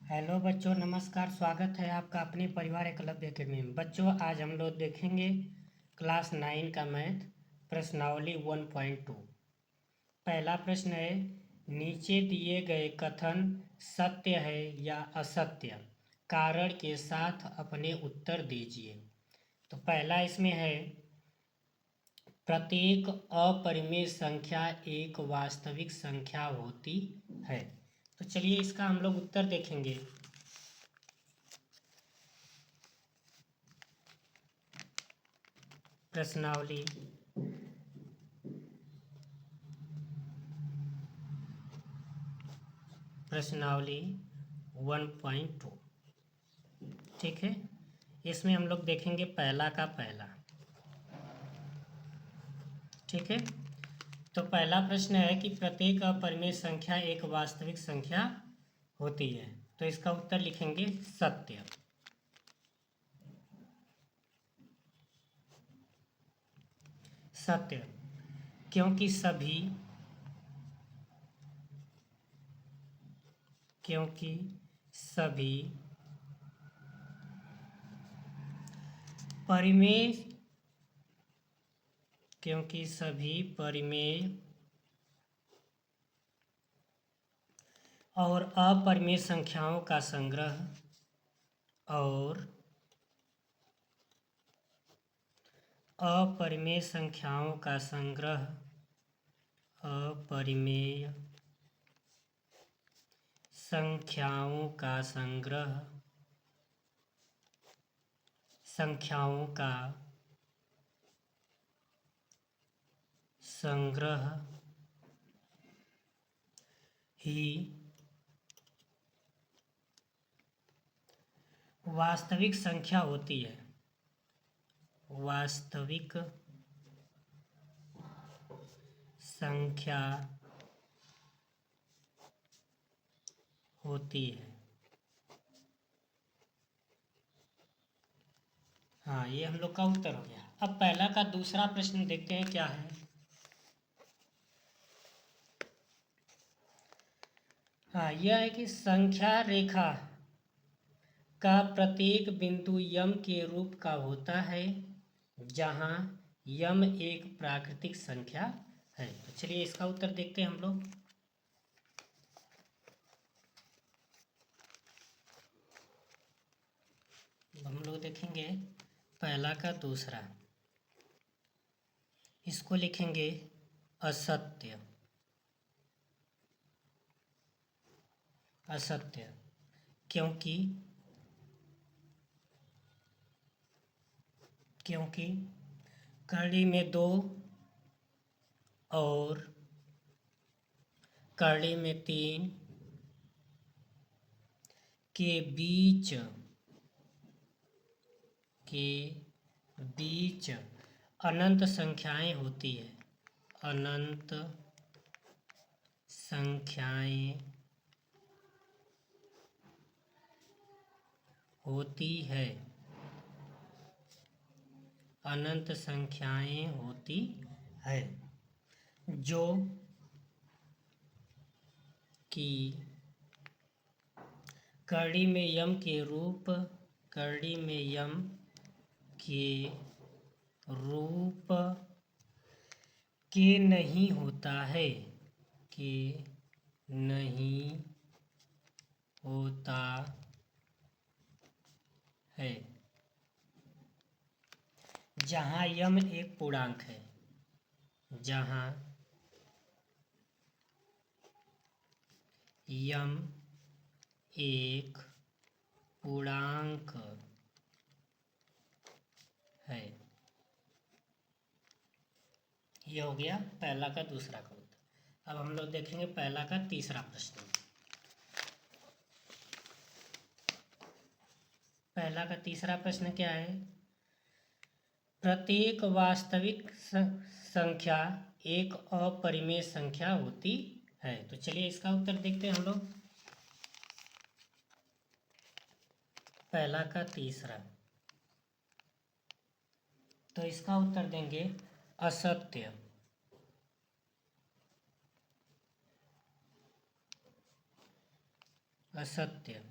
Hello बच्चों, नमस्कार। स्वागत है आपका अपने परिवार एकलव्य अकेडमी में। बच्चों, आज हम लोग देखेंगे क्लास 9 का मैथ प्रश्नावली 1.2। पहला प्रश्न है, नीचे दिए गए कथन सत्य है या असत्य, कारण के साथ अपने उत्तर दीजिए। तो पहला इसमें है, प्रत्येक अपरिमेय संख्या एक वास्तविक संख्या होती है। तो चलिए इसका हम लोग उत्तर देखेंगे। प्रश्नावली प्रश्नावली 1.2, ठीक है। इसमें हम लोग देखेंगे पहला का पहला, ठीक है। तो पहला प्रश्न है कि प्रत्येक अपरिमेय संख्या एक वास्तविक संख्या होती है। तो इसका उत्तर लिखेंगे सत्य। सत्य, क्योंकि सभी परिमेय और अपरिमेय संख्याओं का संग्रह अपरिमेय संख्याओं का संग्रह ही वास्तविक संख्या होती है। वास्तविक संख्या होती है। हाँ, ये हम लोग का उत्तर हो गया। अब पहला का दूसरा प्रश्न देखते हैं क्या है। हाँ, यह है कि संख्या रेखा का प्रत्येक बिंदु यम के रूप का होता है, जहाँ यम एक प्राकृतिक संख्या है। तो चलिए इसका उत्तर देखते हैं हम लोग। हम लोग देखेंगे पहला का दूसरा, इसको लिखेंगे असत्य। असत्य, क्योंकि कड़ी में 2 और कड़ी में 3 के बीच अनंत संख्याएं होती है। अनंत संख्याएं होती है। अनंत संख्याएं होती है, जो कि कड़ी में यम के रूप के नहीं होता है। जहाँ यम एक पूर्णांक है। जहाँ यम एक पूर्णांक है। यह हो गया पहला का दूसरा का उत्तर। अब हम लोग देखेंगे पहला का तीसरा प्रश्न। पहला का तीसरा प्रश्न क्या है, प्रत्येक वास्तविक संख्या एक अपरिमेय संख्या होती है। तो चलिए इसका उत्तर देखते हैं हम लोग। पहला का तीसरा, तो इसका उत्तर देंगे असत्य। असत्य,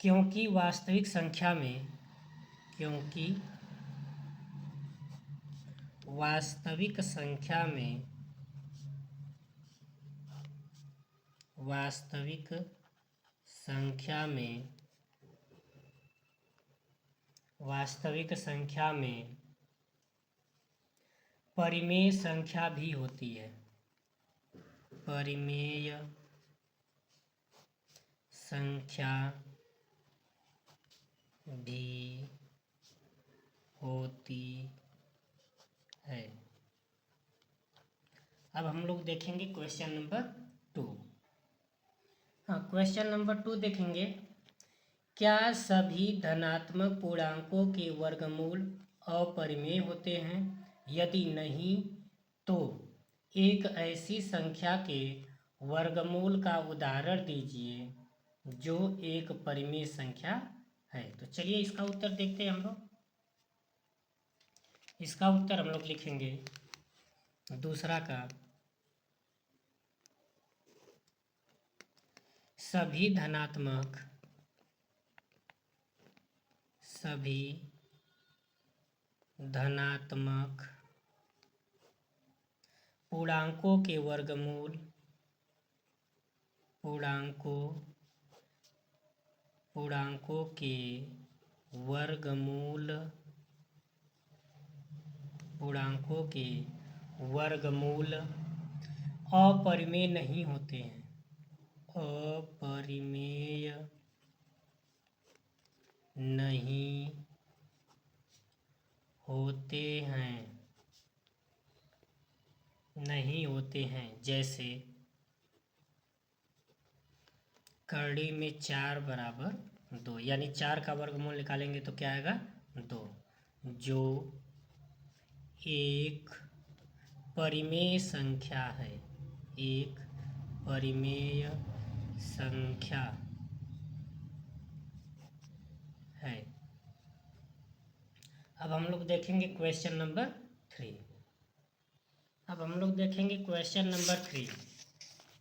क्योंकि वास्तविक संख्या में वास्तविक संख्या में परिमेय संख्या भी होती है। परिमेय संख्या भी होती है। अब हम लोग देखेंगे क्वेश्चन नंबर 2। हाँ, क्वेश्चन नंबर 2 देखेंगे। क्या सभी धनात्मक पूर्णांकों के वर्गमूल अपरिमेय होते हैं? यदि नहीं तो एक ऐसी संख्या के वर्गमूल का उदाहरण दीजिए जो एक परिमेय संख्या है। तो चलिए इसका उत्तर देखते हैं हम लोग। इसका उत्तर हम लोग लिखेंगे दूसरा का, सभी धनात्मक पूर्णांकों के वर्गमूल अपरिमेय नहीं होते हैं। अपरिमेय नहीं होते हैं जैसे करड़ी में 4 बराबर 2, यानी 4 का वर्गमूल निकालेंगे तो क्या आएगा 2, जो एक परिमेय संख्या है। एक परिमेय संख्या है। अब हम लोग देखेंगे क्वेश्चन नंबर 3।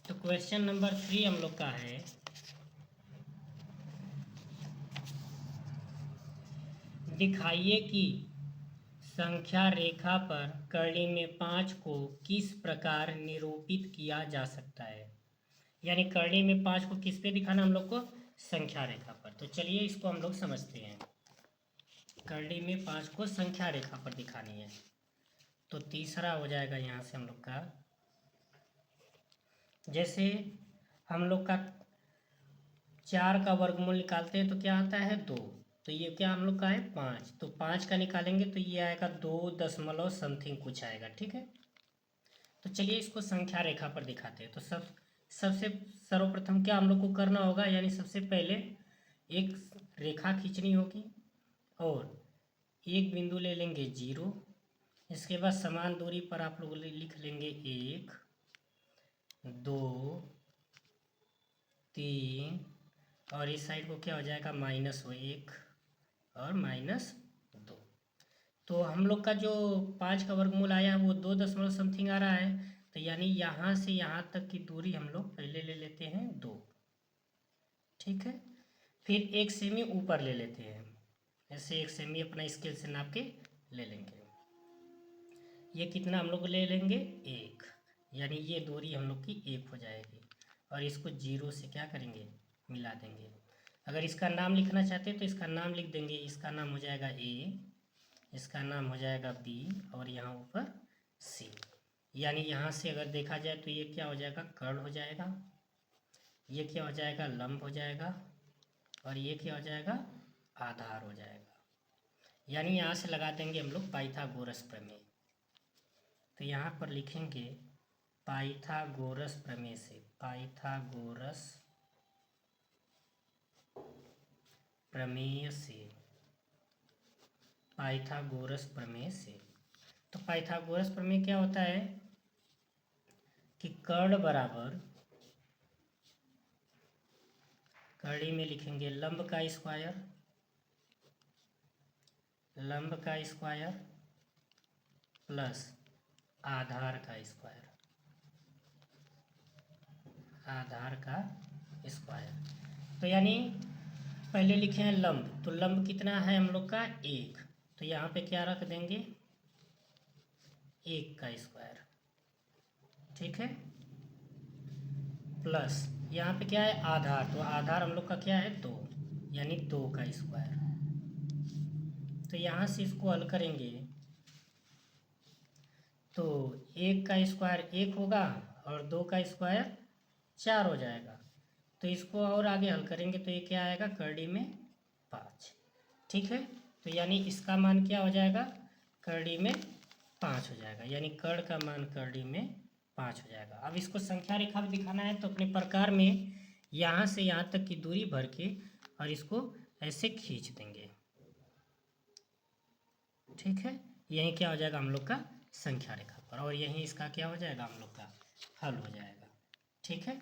तो क्वेश्चन नंबर 3 हम लोग का है, दिखाइए कि संख्या रेखा पर करड़ी में 5 को किस प्रकार निरूपित किया जा सकता है। यानी करड़ी में 5 को किस पे दिखाना हम लोग को, संख्या रेखा पर। तो चलिए इसको हम लोग समझते हैं। करड़ी में 5 को संख्या रेखा पर दिखानी है। तो तीसरा हो जाएगा यहाँ से हम लोग का, जैसे हम लोग का 4 का वर्गमूल निकालते हैं तो क्या आता है 2, तो ये क्या हम लोग का है 5, तो 5 का निकालेंगे तो ये आएगा 2 समथिंग कुछ आएगा। ठीक है, तो चलिए इसको संख्या रेखा पर दिखाते हैं। तो सबसे सर्वप्रथम क्या हम लोग को करना होगा, यानी सबसे पहले एक रेखा खींचनी होगी और एक बिंदु ले लेंगे 0। इसके बाद समान दूरी पर आप लोग लिख लेंगे 1, 2, 3 और इस साइड को क्या हो जाएगा -1 और -2। तो हम लोग का जो 5 का वर्गमूल आया वो 2 समथिंग आ रहा है। तो यानी यहाँ से यहाँ तक की दूरी हम लोग पहले ले लेते हैं 2। ठीक है, फिर 1 सेमी ऊपर ले लेते हैं। ऐसे 1 सेमी अपना स्केल से नाप के ले लेंगे। ये कितना हम लोग ले लेंगे 1, यानी ये दूरी हम लोग की 1 हो जाएगी। और इसको 0 से क्या करेंगे, मिला देंगे। अगर इसका नाम लिखना चाहते हैं तो इसका नाम लिख देंगे। इसका नाम हो जाएगा A, इसका नाम हो जाएगा B और यहाँ ऊपर C। यानी यहाँ से अगर देखा जाए तो ये क्या हो जाएगा, कर्ण हो जाएगा, ये क्या हो जाएगा, लंब हो जाएगा और ये क्या हो जाएगा, आधार हो जाएगा। यानी यहाँ से लगा देंगे हम लोग पाइथागोरस प्रमेय। तो यहाँ पर लिखेंगे पाइथागोरस प्रमेय से, पाइथागोरस प्रमेय से। तो पाइथागोरस प्रमेय क्या होता है कि कर्ण बराबर, करड़ी में लिखेंगे लंब का स्क्वायर प्लस आधार का स्क्वायर। तो यानी पहले लिखे हैं लंब, तो लंब कितना है हम लोग का 1, तो यहाँ पे क्या रख देंगे 1 का स्क्वायर, ठीक है, प्लस यहाँ पे क्या है आधार, तो आधार हम लोग का क्या है 2, यानी 2 का स्क्वायर। तो यहाँ से इसको हल करेंगे तो 1 का स्क्वायर 1 होगा और 2 का स्क्वायर 4 हो जाएगा। तो इसको और आगे हल करेंगे तो ये क्या आएगा करड़ी में 5, ठीक है। तो यानी इसका मान क्या हो जाएगा करड़ी में 5 हो जाएगा, यानी कर्ण का मान करड़ी में 5 हो जाएगा। अब इसको संख्या रेखा में दिखाना है तो अपने प्रकार में यहाँ से यहाँ तक की दूरी भर के और इसको ऐसे खींच देंगे, ठीक है। यही क्या हो जाएगा हम लोग का संख्या रेखा पर, और यही इसका क्या हो जाएगा हम लोग का हल हो जाएगा, ठीक है।